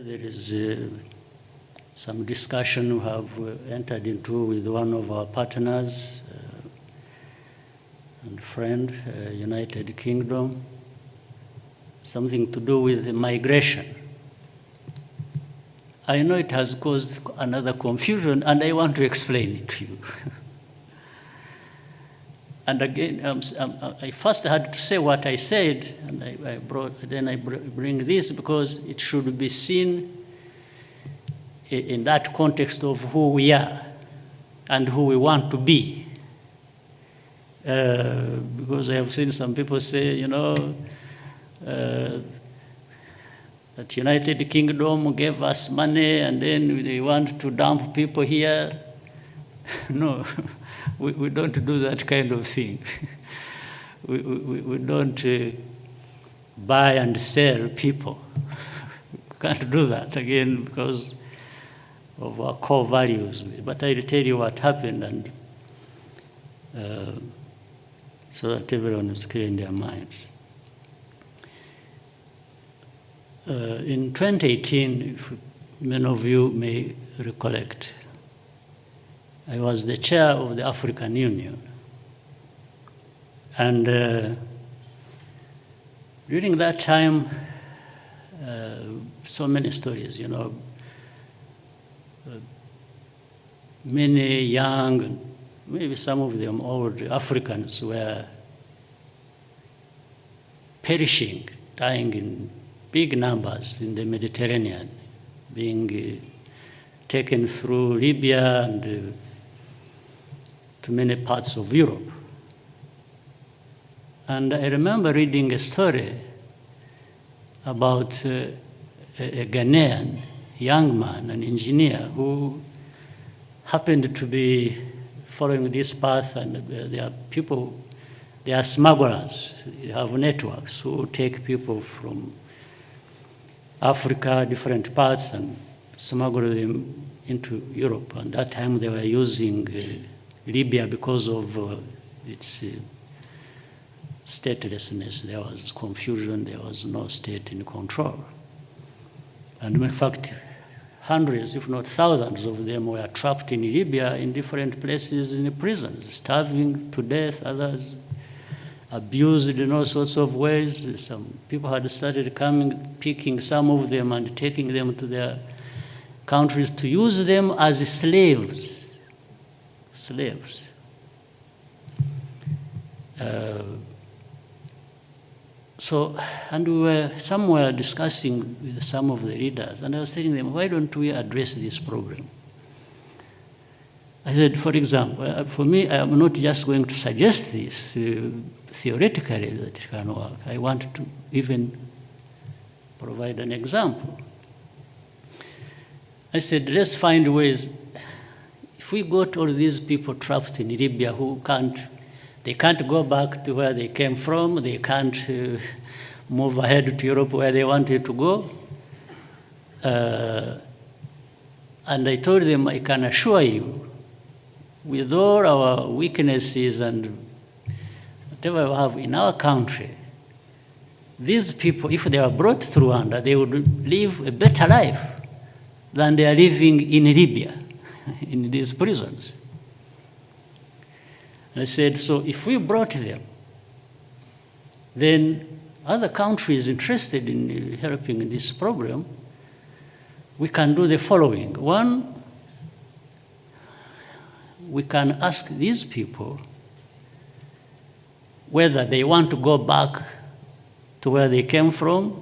there is some discussion we have entered into with one of our partners and friend, United Kingdom, something to do with migration. I know it has caused another confusion, and I want to explain it to you. And again, I first had to say what I said, and I bring this because it should be seen in that context of who we are and who we want to be. Because I have seen some people say, you know, that United Kingdom gave us money and then they want to dump people here. No. We don't do that kind of thing. we don't buy and sell people. We can't do that, again, because of our core values. But I'll tell you what happened, and so that everyone is clear in their minds. In 2018, if many of you may recollect, I was the chair of the African Union. And during that time, so many stories, you know, many young, maybe some of them old Africans were perishing, dying in big numbers in the Mediterranean, being taken through Libya and to many parts of Europe. And I remember reading a story about a Ghanaian young man, an engineer, who happened to be following this path, and there are people, there are smugglers, they have networks who take people from Africa, different parts, and smuggle them into Europe. And that time they were using Libya because of its statelessness. There was confusion, there was no state in control. And in fact, hundreds, if not thousands of them were trapped in Libya in different places in the prisons, starving to death, others abused in all sorts of ways. Some people had started coming, picking some of them and taking them to their countries to use them as slaves. So, and we were somewhere discussing with some of the leaders, and I was telling them, why don't we address this problem? I said, for example, for me, I am not just going to suggest this theoretically that it can work. I want to even provide an example. I said, let's find ways. If we got all these people trapped in Libya who they can't go back to where they came from, they can't move ahead to Europe where they wanted to go. And I told them, I can assure you, with all our weaknesses and whatever we have in our country, these people, if they were brought to Rwanda, they would live a better life than they are living in Libya, in these prisons. And I said, so if we brought them, then other countries interested in helping in this program, we can do the following. One, we can ask these people whether they want to go back to where they came from,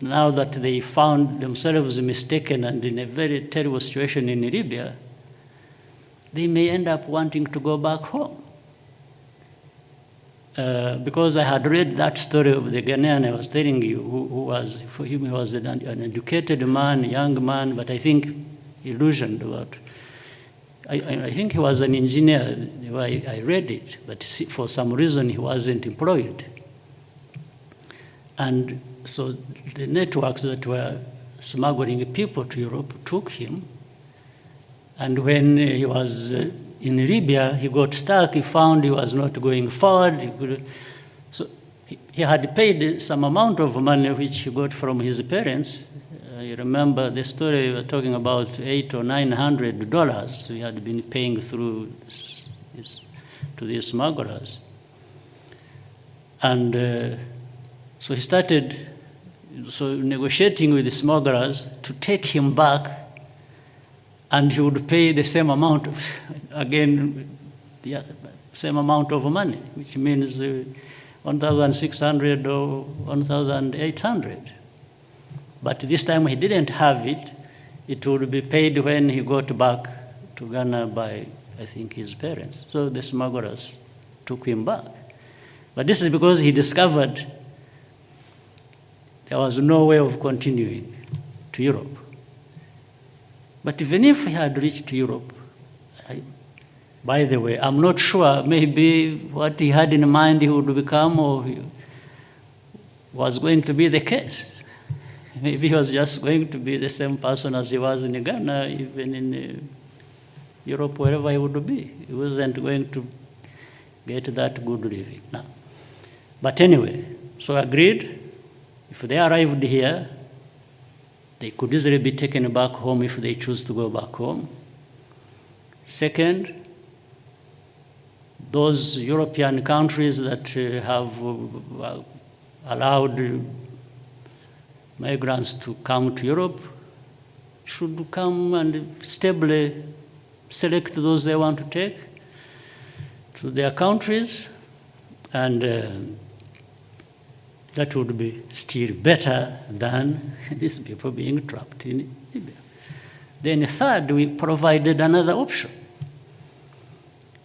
now that they found themselves mistaken and in a very terrible situation in Libya. They may end up wanting to go back home. Because I had read that story of the Ghanaian I was telling you, who was, for him he was an educated man, young man, but I think illusioned about. I think he was an engineer, the way I read it, but for some reason he wasn't employed. And so the networks that were smuggling people to Europe took him, and when he was in Libya, he got stuck, he found he was not going forward. So he had paid some amount of money which he got from his parents. You remember the story we were talking about, $800 or $900 he had been paying through to these smugglers. And so he started negotiating with the smugglers to take him back, and he would pay the same amount of, again, the same amount of money, which means 1,600 or 1,800. But this time he didn't have it. It would be paid when he got back to Ghana by, I think, his parents. So the smugglers took him back. But this is because he discovered there was no way of continuing to Europe. But even if he had reached Europe, by the way, I'm not sure, maybe what he had in mind he would become or was going to be the case. Maybe he was just going to be the same person as he was in Ghana, even in Europe, wherever he would be. He wasn't going to get that good living. No. But anyway, so agreed, if they arrived here, they could easily be taken back home if they choose to go back home. Second, those European countries that have allowed migrants to come to Europe should come and stably select those they want to take to their countries, and that would be still better than these people being trapped in Libya. Then third, we provided another option.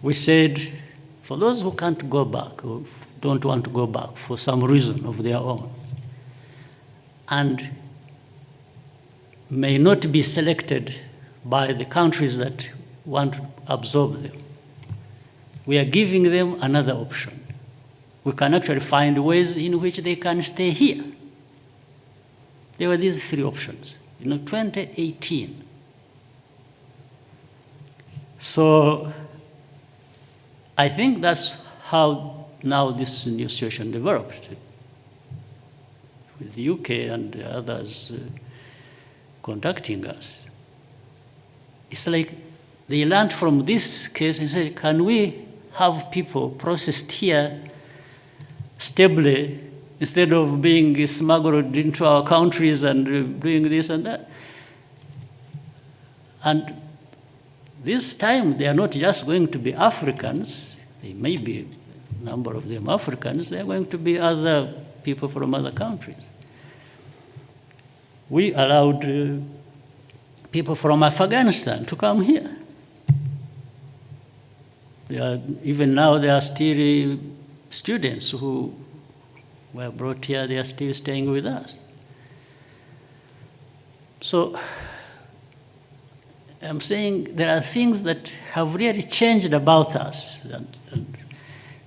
We said, for those who can't go back, or don't want to go back for some reason of their own, and may not be selected by the countries that want to absorb them, we are giving them another option. We can actually find ways in which they can stay here. There were these three options in 2018. So I think that's how now this new situation developed, with the UK and the others contacting us. It's like they learned from this case and said, can we have people processed here stably instead of being smuggled into our countries and doing this and that? And this time, they are not just going to be Africans. They may be, a number of them Africans. They are going to be other people from other countries. We allowed people from Afghanistan to come here. Even now, there are still students who were brought here. They are still staying with us. So I'm saying there are things that have really changed about us. And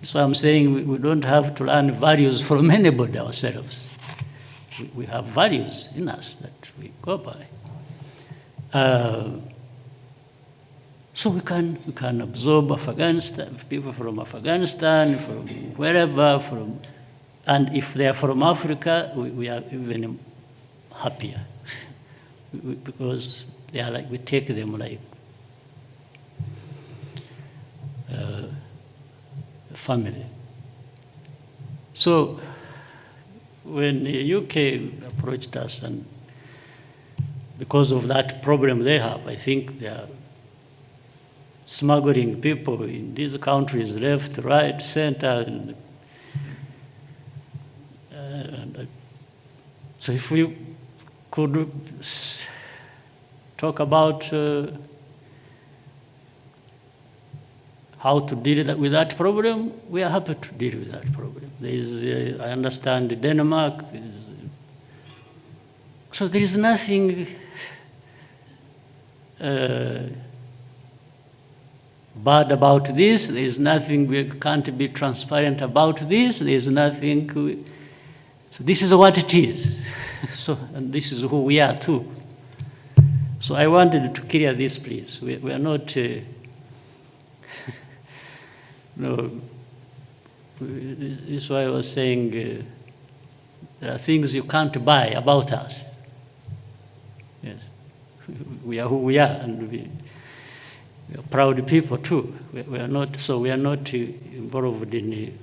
that's why I'm saying we don't have to learn values from anybody ourselves. We have values in us that we go by. So we can absorb Afghanistan, people from Afghanistan, from wherever, and if they are from Africa, we are even happier because they are like, we take them like family. So when the UK approached us, and because of that problem they have, I think they are smuggling people in these countries, left, right, center. And so if we could talk about how to deal with that problem, we are happy to deal with that problem. There is, I understand, Denmark. So there is nothing bad about this. There is nothing we can't be transparent about this. There is nothing. So this is what it is. So, and this is who we are too. So I wanted to clear this, please. We are not. No, This is why I was saying there are things you can't buy about us. Yes. We are who we are, and we are proud people too. We are not involved in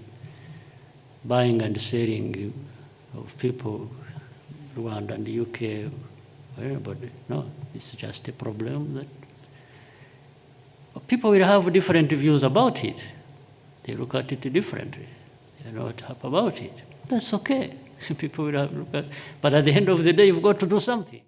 buying and selling of people, Rwanda and the UK, or anybody. No, it's just a problem that people will have different views about it. They look at it differently. They're not happy about it. That's okay. People will have, but at the end of the day, you've got to do something.